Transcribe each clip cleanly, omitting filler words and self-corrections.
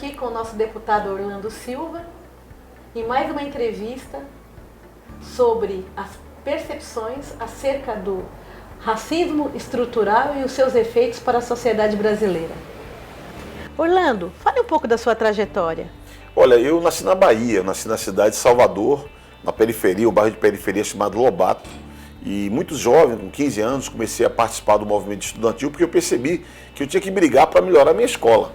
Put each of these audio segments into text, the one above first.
aqui com o nosso deputado Orlando Silva em mais uma entrevista sobre as percepções acerca do racismo estrutural e os seus efeitos para a sociedade brasileira. Orlando, fale um pouco da sua trajetória. Olha, eu nasci na Bahia, nasci na cidade de Salvador, na periferia, um bairro de periferia chamado Lobato. E muito jovem, com 15 anos, comecei a participar do movimento estudantil porque eu percebi que eu tinha que brigar para melhorar a minha escola.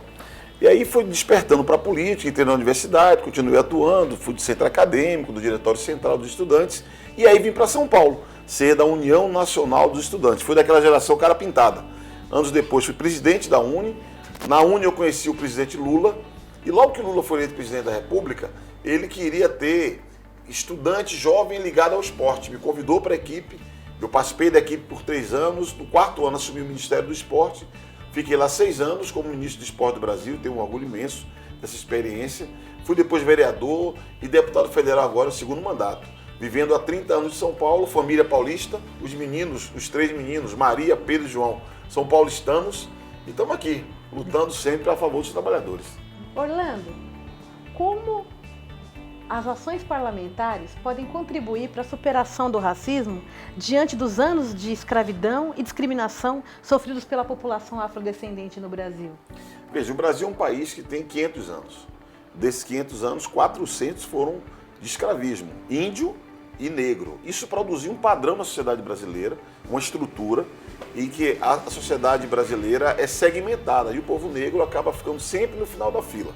E aí fui despertando para a política, entrei na universidade, continuei atuando, fui do centro acadêmico, do Diretório Central dos Estudantes, e aí vim para São Paulo, ser da União Nacional dos Estudantes. Fui daquela geração cara pintada. Anos depois fui presidente da UNE. Na UNE eu conheci o presidente Lula, e logo que Lula foi eleito presidente da República, ele queria ter estudante jovem ligado ao esporte. Me convidou para a equipe, eu participei da equipe por 3 anos, no 4º ano assumi o Ministério do Esporte, fiquei lá 6 anos como ministro do Esporte do Brasil, tenho um orgulho imenso dessa experiência. Fui depois vereador e deputado federal agora, o 2º mandato. Vivendo há 30 anos em São Paulo, família paulista, os meninos, os 3 meninos, Maria, Pedro e João, são paulistanos e estamos aqui, lutando sempre a favor dos trabalhadores. Orlando, como as ações parlamentares podem contribuir para a superação do racismo diante dos anos de escravidão e discriminação sofridos pela população afrodescendente no Brasil? Veja, o Brasil é um país que tem 500 anos. Desses 500 anos, 400 foram de escravismo, índio e negro. Isso produziu um padrão na sociedade brasileira, uma estrutura, em que a sociedade brasileira é segmentada e o povo negro acaba ficando sempre no final da fila.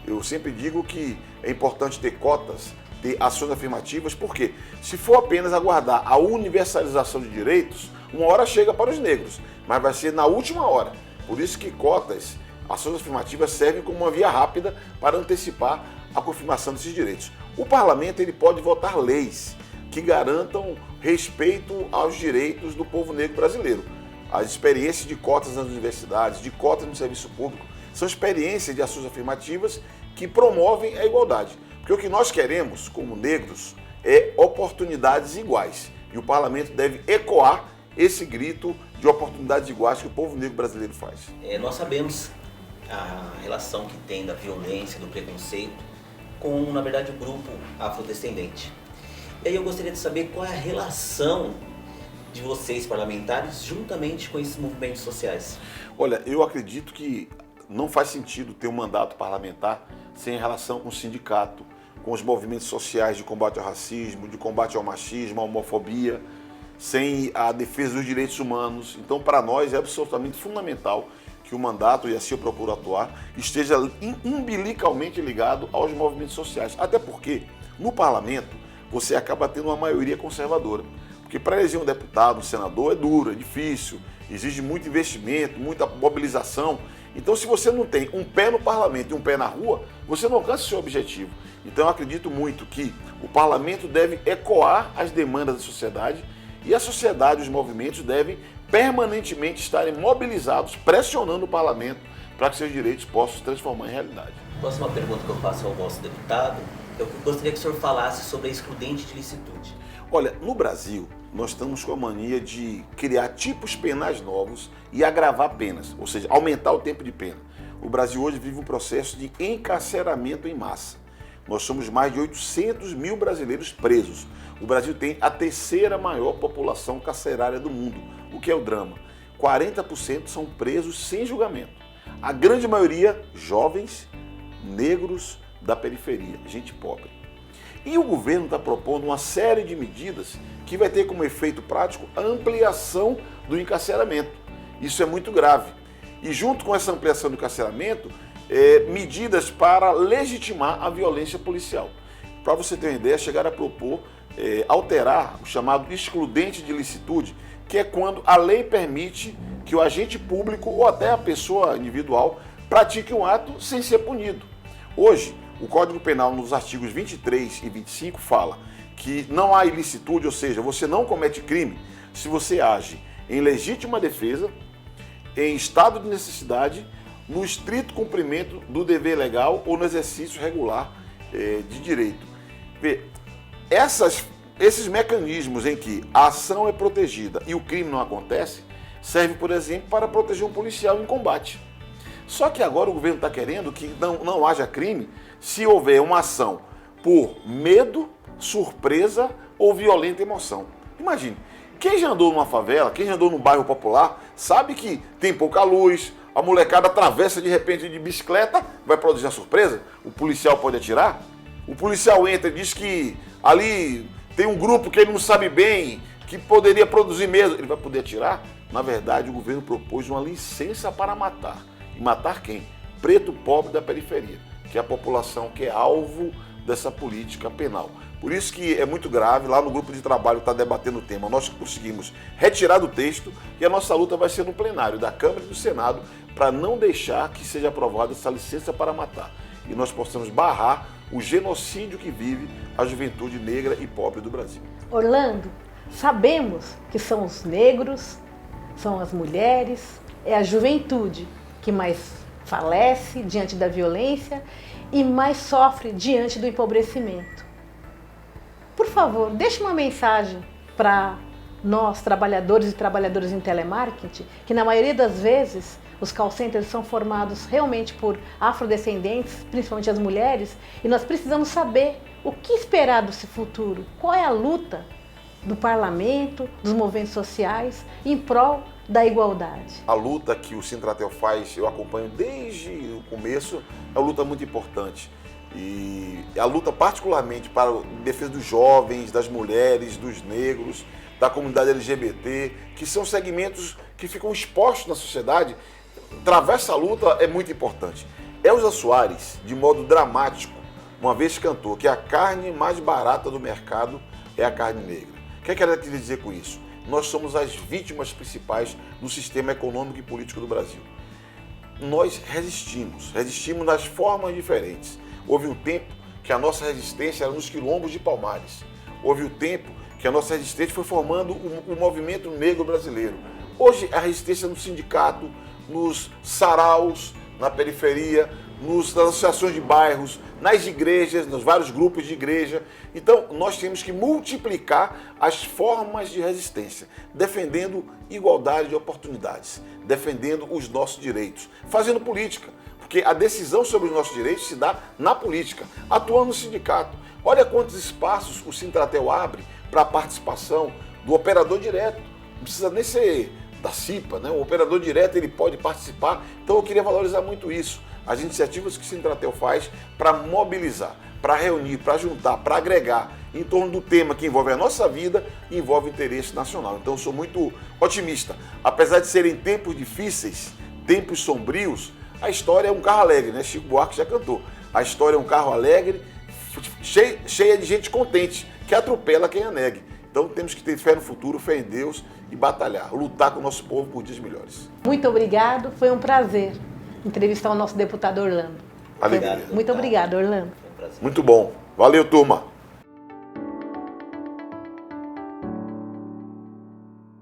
Eu sempre digo que é importante ter cotas, ter ações afirmativas, porque se for apenas aguardar a universalização de direitos, uma hora chega para os negros, mas vai ser na última hora. Por isso que cotas, ações afirmativas servem como uma via rápida para antecipar a confirmação desses direitos. O parlamento ele pode votar leis que garantam respeito aos direitos do povo negro brasileiro. As experiências de cotas nas universidades, de cotas no serviço público, são experiências de ações afirmativas que promovem a igualdade. Porque o que nós queremos, como negros, é oportunidades iguais. E o parlamento deve ecoar esse grito de oportunidades iguais que o povo negro brasileiro faz. Nós sabemos a relação que tem da violência, do preconceito, com, na verdade, o grupo afrodescendente. E aí eu gostaria de saber qual é a relação de vocês, parlamentares, juntamente com esses movimentos sociais. Olha, eu acredito que não faz sentido ter um mandato parlamentar sem relação com o sindicato, com os movimentos sociais de combate ao racismo, de combate ao machismo, à homofobia, sem a defesa dos direitos humanos. Então, para nós, é absolutamente fundamental que o mandato, e assim eu procuro atuar, esteja umbilicalmente ligado aos movimentos sociais. Até porque, no parlamento, você acaba tendo uma maioria conservadora. Porque para eleger um deputado, um senador, é duro, é difícil, exige muito investimento, muita mobilização. Então, se você não tem um pé no parlamento e um pé na rua, você não alcança o seu objetivo. Então, eu acredito muito que o parlamento deve ecoar as demandas da sociedade e a sociedade, os movimentos, devem permanentemente estarem mobilizados, pressionando o parlamento para que seus direitos possam se transformar em realidade. Próxima pergunta que eu faço ao vosso deputado, eu gostaria que o senhor falasse sobre a excludente de licitude. Olha, no Brasil, nós estamos com a mania de criar tipos penais novos e agravar penas, ou seja, aumentar o tempo de pena. O Brasil hoje vive um processo de encarceramento em massa. Nós somos mais de 800 mil brasileiros presos. O Brasil tem a 3ª maior população carcerária do mundo, o que é o drama. 40% são presos sem julgamento. A grande maioria, jovens, negros da periferia, gente pobre. E o governo está propondo uma série de medidas que vai ter como efeito prático a ampliação do encarceramento. Isso é muito grave. E junto com essa ampliação do encarceramento, medidas para legitimar a violência policial. Para você ter uma ideia, chegaram a propor alterar o chamado excludente de licitude, que é quando a lei permite que o agente público ou até a pessoa individual pratique um ato sem ser punido. Hoje, o Código Penal, nos artigos 23 e 25, fala que não há ilicitude, ou seja, você não comete crime se você age em legítima defesa, em estado de necessidade, no estrito cumprimento do dever legal ou no exercício regular de direito. Esses mecanismos em que a ação é protegida e o crime não acontece, serve, por exemplo, para proteger um policial em combate. Só que agora o governo está querendo que não haja crime se houver uma ação por medo, surpresa ou violenta emoção. Imagine, quem já andou numa favela, quem já andou num bairro popular, sabe que tem pouca luz, a molecada atravessa de repente de bicicleta, vai produzir a surpresa, o policial pode atirar, o policial entra e diz que ali tem um grupo que ele não sabe bem, que poderia produzir medo, ele vai poder atirar? Na verdade, o governo propôs uma licença para matar. E matar quem? Preto pobre da periferia, que é a população que é alvo dessa política penal. Por isso que é muito grave, lá no grupo de trabalho está debatendo o tema, nós conseguimos retirar do texto e a nossa luta vai ser no plenário da Câmara e do Senado para não deixar que seja aprovada essa licença para matar e nós possamos barrar o genocídio que vive a juventude negra e pobre do Brasil. Orlando, sabemos que são os negros, são as mulheres, é a juventude que mais falece diante da violência e mais sofre diante do empobrecimento. Por favor, deixe uma mensagem para nós, trabalhadores e trabalhadoras em telemarketing, que na maioria das vezes os call centers são formados realmente por afrodescendentes, principalmente as mulheres, e nós precisamos saber o que esperar desse futuro, qual é a luta do parlamento, dos movimentos sociais em prol da igualdade. A luta que o Sintratel faz, eu acompanho desde o começo, é uma luta muito importante. E a luta particularmente para a defesa dos jovens, das mulheres, dos negros, da comunidade LGBT, que são segmentos que ficam expostos na sociedade, travar essa luta é muito importante. Elza Soares, de modo dramático, uma vez cantou que a carne mais barata do mercado é a carne negra. O que ela quer dizer com isso? Nós somos as vítimas principais do sistema econômico e político do Brasil. Nós resistimos nas formas diferentes. Houve um tempo que a nossa resistência era nos quilombos de Palmares. Houve um tempo que a nossa resistência foi formando o movimento negro brasileiro. Hoje a resistência no sindicato, nos saraus, na periferia, nas associações de bairros, nas igrejas, nos vários grupos de igreja. Então, nós temos que multiplicar as formas de resistência, defendendo igualdade de oportunidades, defendendo os nossos direitos, fazendo política, porque a decisão sobre os nossos direitos se dá na política, atuando no sindicato. Olha quantos espaços o Sintratel abre para a participação do operador direto, não precisa nem ser da CIPA, né? O operador direto ele pode participar, então eu queria valorizar muito isso. As iniciativas que o Sintratel faz para mobilizar, para reunir, para juntar, para agregar em torno do tema que envolve a nossa vida e envolve o interesse nacional. Então eu sou muito otimista. Apesar de serem tempos difíceis, tempos sombrios, a história é um carro alegre, né? Chico Buarque já cantou. A história é um carro alegre, cheia de gente contente, que atropela quem a negue. Então temos que ter fé no futuro, fé em Deus e batalhar, lutar com o nosso povo por dias melhores. Muito obrigado, foi um prazer entrevistar o nosso deputado Orlando. Alegria. Muito obrigado, Orlando. Muito bom. Valeu, turma.